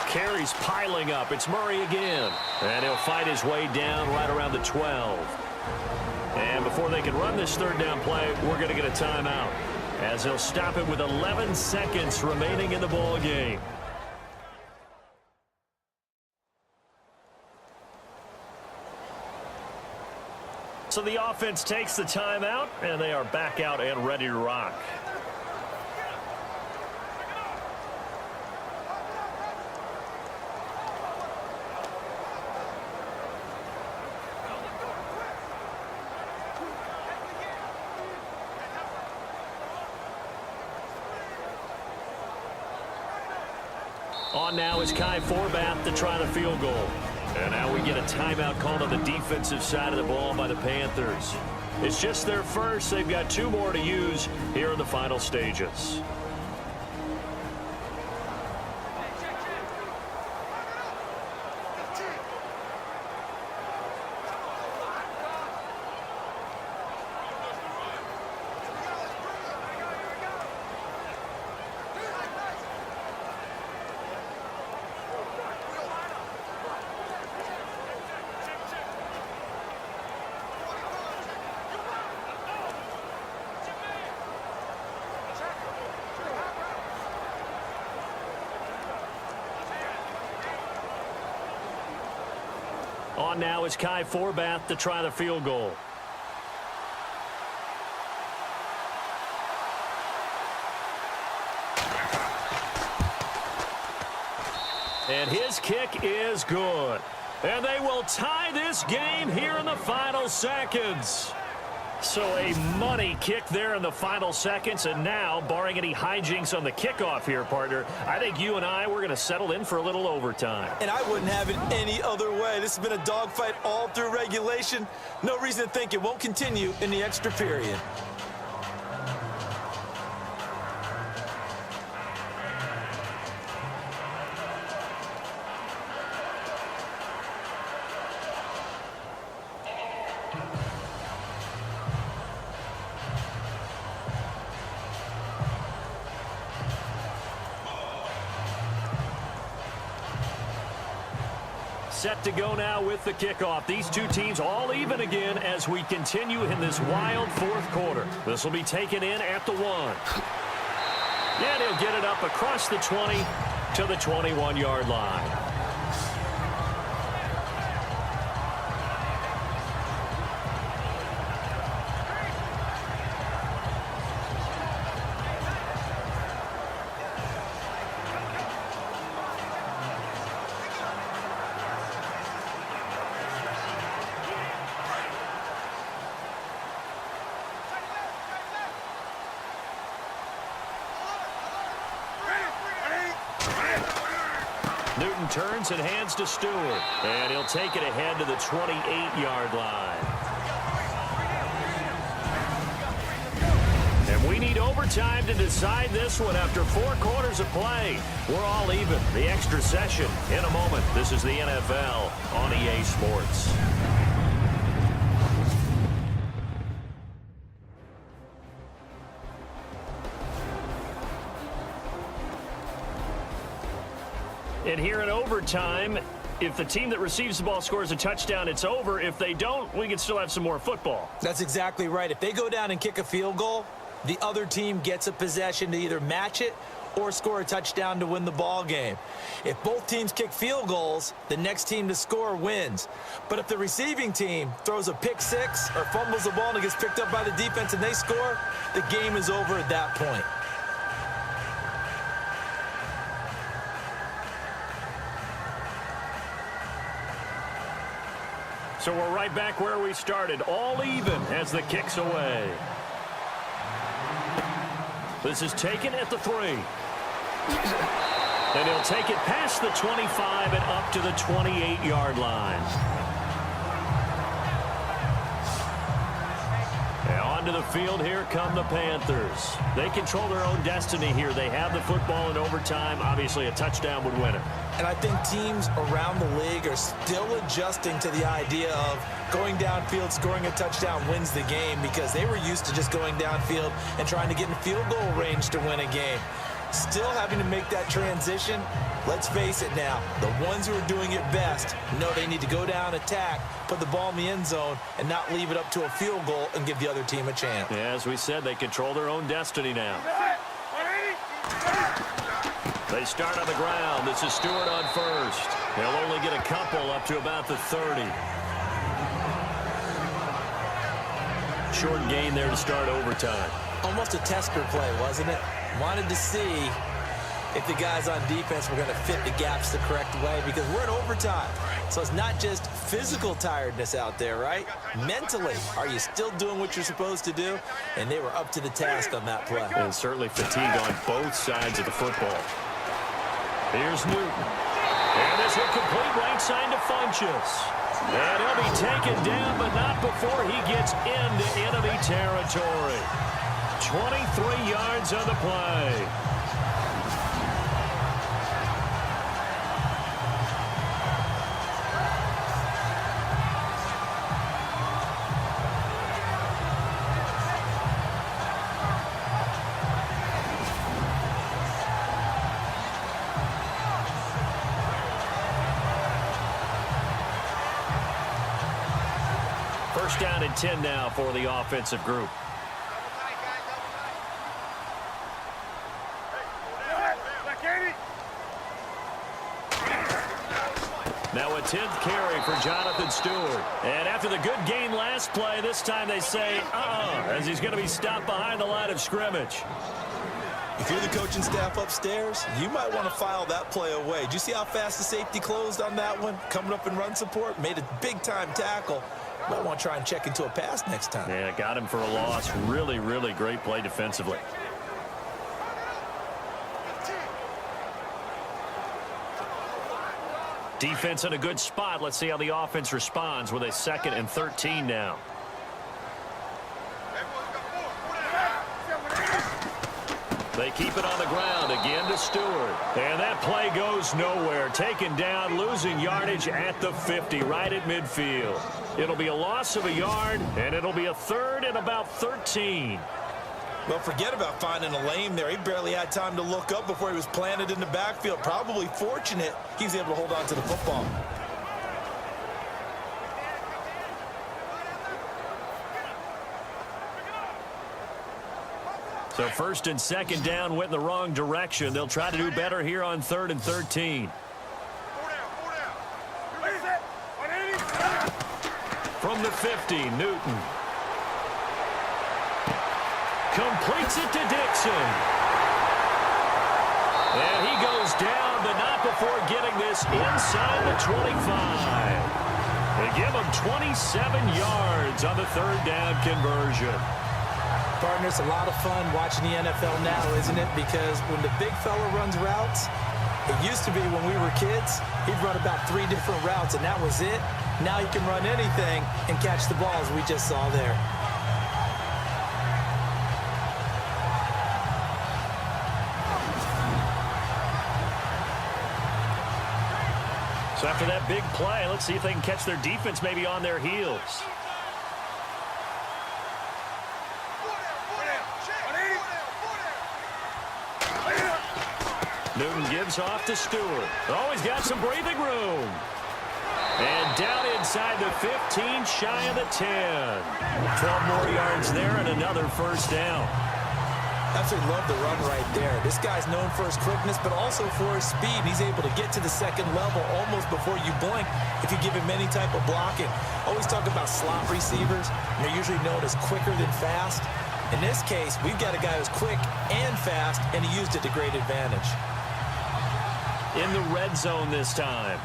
Carries piling up. It's Murray again. And he'll fight his way down right around the 12. And before they can run this third down play, we're going to get a timeout, as he'll stop it with 11 seconds remaining in the ball game. So the offense takes the timeout, and they are back out and ready to rock. On now is Kai Forbath to try the field goal. And now we get a timeout called on the defensive side of the ball by the Panthers. It's just their first. They've got 2 more to use here in the final stages. On now is Kai Forbath to try the field goal. And his kick is good. And they will tie this game here in the final seconds. So a money kick there in the final seconds, and now, barring any hijinks on the kickoff here, partner, I think you and we're going to settle in for a little overtime. And I wouldn't have it any other way. This has been a dogfight all through regulation. No reason to think it won't continue in the extra period. Set to go now with the kickoff. These two teams all even again as we continue in this wild fourth quarter. This will be taken in at the 1. And he'll get it up across the 20 to the 21-yard line. Newton turns and hands to Stewart. And he'll take it ahead to the 28-yard line. And we need overtime to decide this one after 4 quarters of play. We're all even. The extra session in a moment. This is the NFL on EA Sports. And here in overtime, if the team that receives the ball scores a touchdown, it's over. If they don't, we can still have some more football. That's exactly right. If they go down and kick a field goal, the other team gets a possession to either match it or score a touchdown to win the ball game. If both teams kick field goals, the next team to score wins. But if the receiving team throws a pick six or fumbles the ball and it gets picked up by the defense and they score, the game is over at that point. So we're right back where we started, all even as the kick's away. This is taken at the 3. And he'll take it past the 25 and up to the 28-yard line. And onto the field, here come the Panthers. They control their own destiny here. They have the football in overtime. Obviously, a touchdown would win it. And I think teams around the league are still adjusting to the idea of going downfield, scoring a touchdown wins the game, because they were used to just going downfield and trying to get in field goal range to win a game. Still having to make that transition. Let's face it now, the ones who are doing it best know they need to go down, attack, put the ball in the end zone, and not leave it up to a field goal and give the other team a chance. Yeah, as we said, they control their own destiny now. They start on the ground. This is Stewart on first. They'll only get a couple up to about the 30. Short gain there to start overtime. Almost a tester play, wasn't it? Wanted to see if the guys on defense were going to fit the gaps the correct way, because we're in overtime. So it's not just physical tiredness out there, right? Mentally, are you still doing what you're supposed to do? And they were up to the task on that play. And certainly fatigue on both sides of the football. Here's Newton. And this will complete right side to Funchess. And he'll be taken down, but not before he gets into enemy territory. 23 yards on the play. First down and 10 now for the offensive group. Now a 10th carry for Jonathan Stewart. And after the good gain last play, this time they say, as he's going to be stopped behind the line of scrimmage. If you're the coaching staff upstairs, you might want to file that play away. Did you see how fast the safety closed on that one? Coming up in run support, made a big-time tackle. Might want to try and check into a pass next time. Yeah, got him for a loss. Really, really great play defensively. Defense in a good spot. Let's see how the offense responds with a 2nd and 13 now. They keep it on the ground again to Stewart. And that play goes nowhere. Taken down, losing yardage at the 50, right at midfield. It'll be a loss of a yard, and it'll be a 3rd and about 13. Well, forget about finding a lane there. He barely had time to look up before he was planted in the backfield. Probably fortunate he was able to hold on to the football. So 1st and 2nd down went in the wrong direction. They'll try to do better here on 3rd and 13. From the 50, Newton. Completes it to Dixon. And he goes down, but not before getting this inside the 25. They give him 27 yards on the 3rd down conversion. Partner, it's a lot of fun watching the NFL now, isn't it? Because when the big fella runs routes, it used to be when we were kids, he'd run about 3 different routes, and that was it. Now he can run anything and catch the ball, as we just saw there. So after that big play, let's see if they can catch their defense maybe on their heels. Newton gives off to Stewart. Oh, he's got some breathing room. And down inside the 15, shy of the 10. 12 more yards there and another 1st down. Absolutely love the run right there. This guy's known for his quickness, but also for his speed. He's able to get to the 2nd level almost before you blink if you give him any type of blocking. Always talk about slot receivers, and they're usually known as quicker than fast. In this case, we've got a guy who's quick and fast, and he used it to great advantage. In the red zone this time.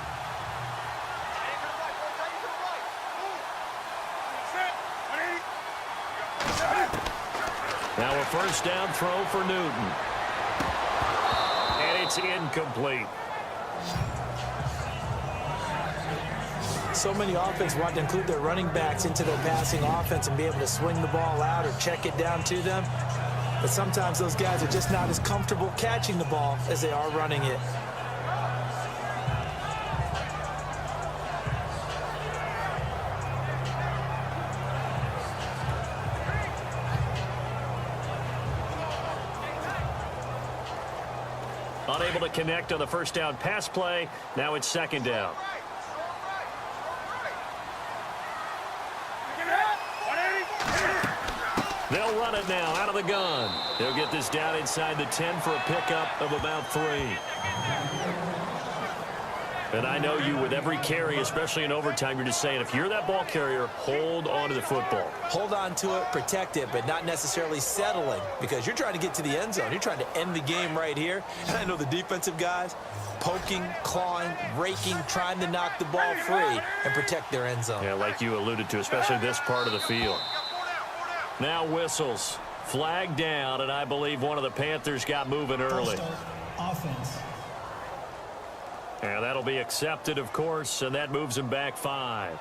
Now a 1st down throw for Newton. And it's incomplete. So many offense want to include their running backs into their passing offense and be able to swing the ball out or check it down to them. But sometimes those guys are just not as comfortable catching the ball as they are running it. Unable to connect on the 1st down pass play. Now it's 2nd down. They'll run it now out of the gun. They'll get this down inside the 10 for a pickup of about 3. And I know you, with every carry, especially in overtime, you're just saying, if you're that ball carrier, hold on to the football. Hold on to it, protect it, but not necessarily settling, because you're trying to get to the end zone. You're trying to end the game right here. And I know the defensive guys poking, clawing, raking, trying to knock the ball free and protect their end zone. Yeah, like you alluded to, especially this part of the field. Now whistles. Flag down, and I believe one of the Panthers got moving early. Offense. And that'll be accepted, of course, and that moves him back 5.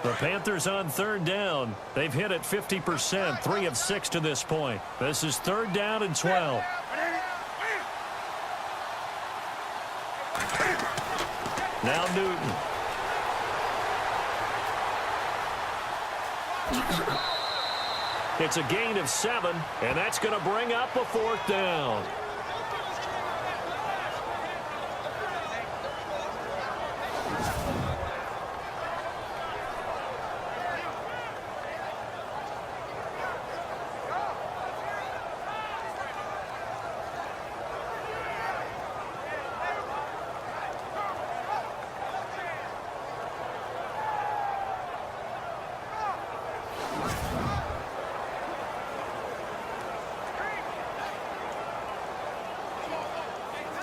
The Panthers on 3rd down. They've hit it 50%, 3 of 6 to this point. This is 3rd down and 12. Now Newton. It's a gain of 7, and that's going to bring up a 4th down.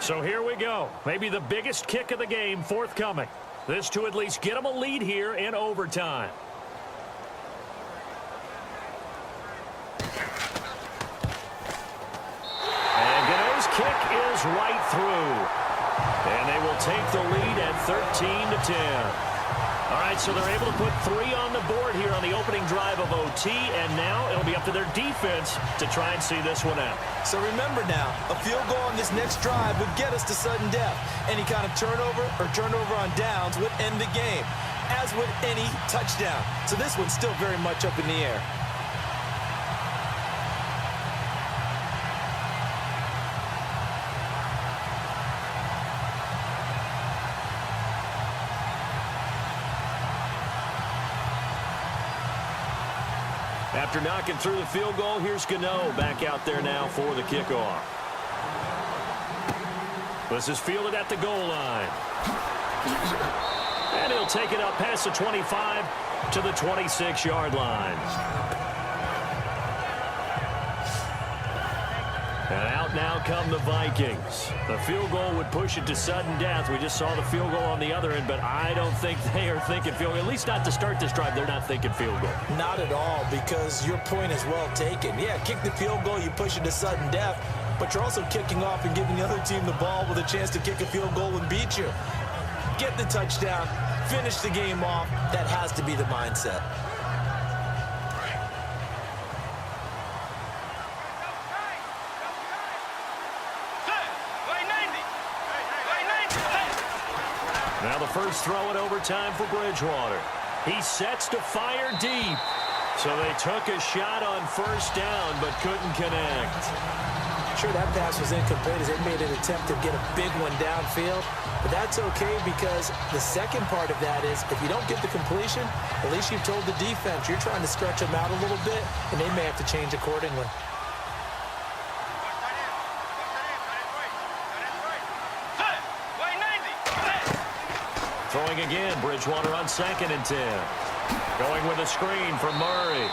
So here we go. Maybe the biggest kick of the game forthcoming. This to at least get them a lead here in overtime. And Gano's kick is right through. And they will take the lead at 13-10. All right, so they're able to put 3 on the board here on the opening drive of OT, and now it'll be up to their defense to try and see this one out. So remember now, a field goal on this next drive would get us to sudden death. Any kind of turnover or turnover on downs would end the game, as would any touchdown. So this one's still very much up in the air. After knocking through the field goal, here's Gano back out there now for the kickoff. This is fielded at the goal line. And he'll take it up past the 25 to the 26-yard line. And out now come the Vikings. The field goal would push it to sudden death. We just saw the field goal on the other end, but I don't think they are thinking field goal. At least not to start this drive. They're not thinking field goal. Not at all, because your point is well taken. Yeah, kick the field goal, you push it to sudden death, but you're also kicking off and giving the other team the ball with a chance to kick a field goal and beat you. Get the touchdown, finish the game off. That has to be the mindset. Now the first throw in overtime for Bridgewater. He sets to fire deep. So they took a shot on first down, but couldn't connect. Sure, that pass was incomplete as they made an attempt to get a big one downfield. But that's okay, because the second part of that is if you don't get the completion, at least you've told the defense you're trying to stretch them out a little bit, and they may have to change accordingly. Throwing again, Bridgewater on 2nd and 10. Going with a screen from Murray.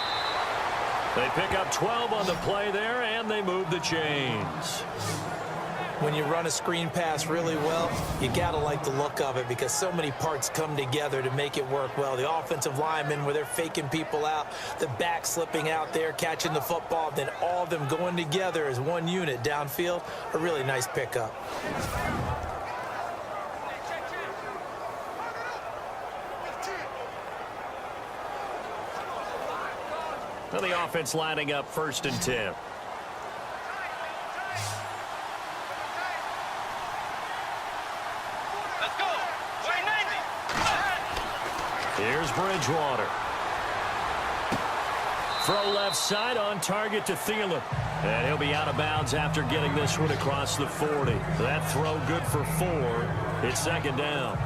They pick up 12 on the play there, and they move the chains. When you run a screen pass really well, you got to like the look of it, because so many parts come together to make it work well. The offensive linemen, where they're faking people out, the back slipping out there, catching the football, then all of them going together as one unit downfield. A really nice pickup. Well, the offense lining up 1st and 10. Let's go. Here's Bridgewater. Throw left side on target to Thielen. And he'll be out of bounds after getting this one across the 40. That throw good for 4. It's 2nd down.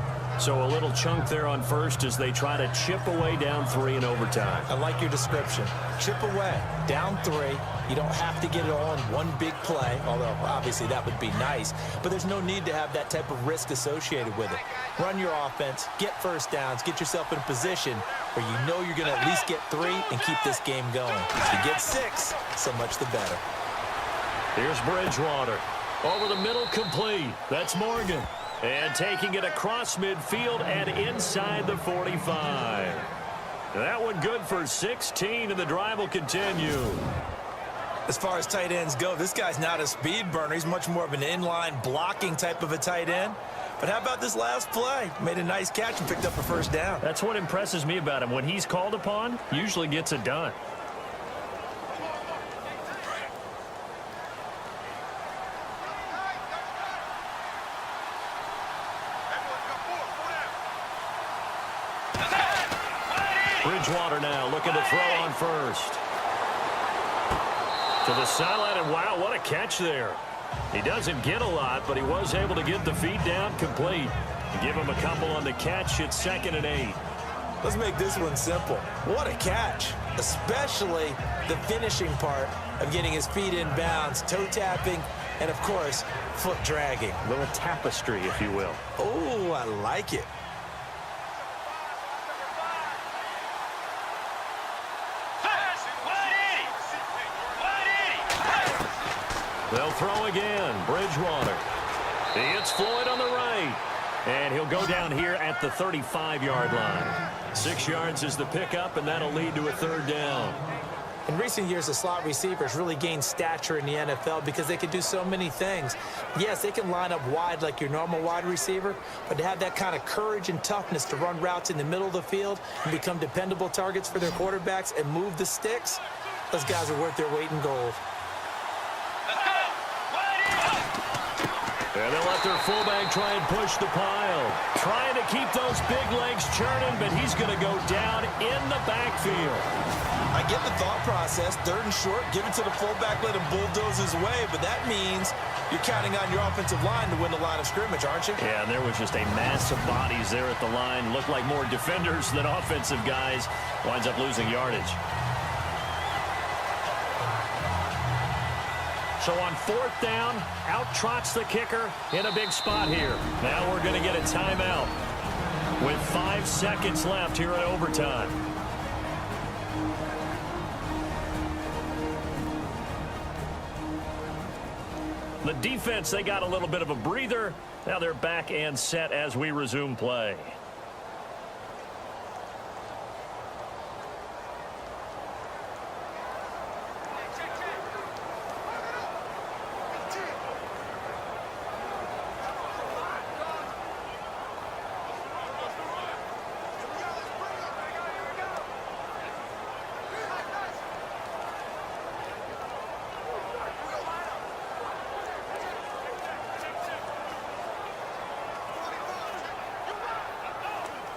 So a little chunk there on first as they try to chip away down 3 in overtime. I like your description. Chip away, down 3. You don't have to get it all in one big play, although obviously that would be nice. But there's no need to have that type of risk associated with it. Run your offense, get first downs, get yourself in a position where you know you're going to at least get 3 and keep this game going. If you get 6, so much the better. Here's Bridgewater. Over the middle, complete. That's Morgan. And taking it across midfield and inside the 45. That one good for 16, and the drive will continue. As far as tight ends go, this guy's not a speed burner. He's much more of an inline blocking type of a tight end. But how about this last play? Made a nice catch and picked up a first down. That's what impresses me about him. When he's called upon, usually gets it done. Bridgewater now looking to throw on first. To the sideline, and wow, what a catch there. He doesn't get a lot, but he was able to get the feet down complete. Give him a couple on the catch. It's 2nd and 8. Let's make this one simple. What a catch, especially the finishing part of getting his feet in bounds, toe tapping, and of course, foot dragging. A little tapestry, if you will. Oh, I like it. They'll throw again. Bridgewater. It's Floyd on the right. And he'll go down here at the 35-yard line. 6 yards is the pickup, and that'll lead to a third down. In recent years, the slot receivers really gained stature in the NFL because they can do so many things. Yes, they can line up wide like your normal wide receiver, but to have that kind of courage and toughness to run routes in the middle of the field and become dependable targets for their quarterbacks and move the sticks, those guys are worth their weight in gold. And they'll let their fullback try and push the pile. Trying to keep those big legs churning, but he's going to go down in the backfield. I get the thought process. 3rd and short, give it to the fullback, let him bulldoze his way. But that means you're counting on your offensive line to win the line of scrimmage, aren't you? Yeah, and there was just a mass of bodies there at the line. Looked like more defenders than offensive guys. Winds up losing yardage. So on 4th down, out trots the kicker in a big spot here. Now we're going to get a timeout with 5 seconds left here in overtime. The defense, they got a little bit of a breather. Now they're back and set as we resume play.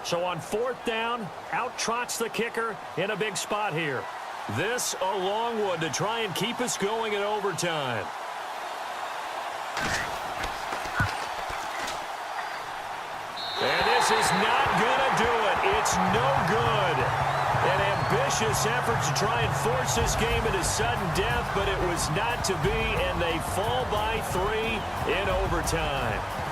So on 4th down, out trots the kicker in a big spot here. This a long one to try and keep us going in overtime. And this is not going to do it. It's no good. An ambitious effort to try and force this game into sudden death, but it was not to be, and they fall by 3 in overtime.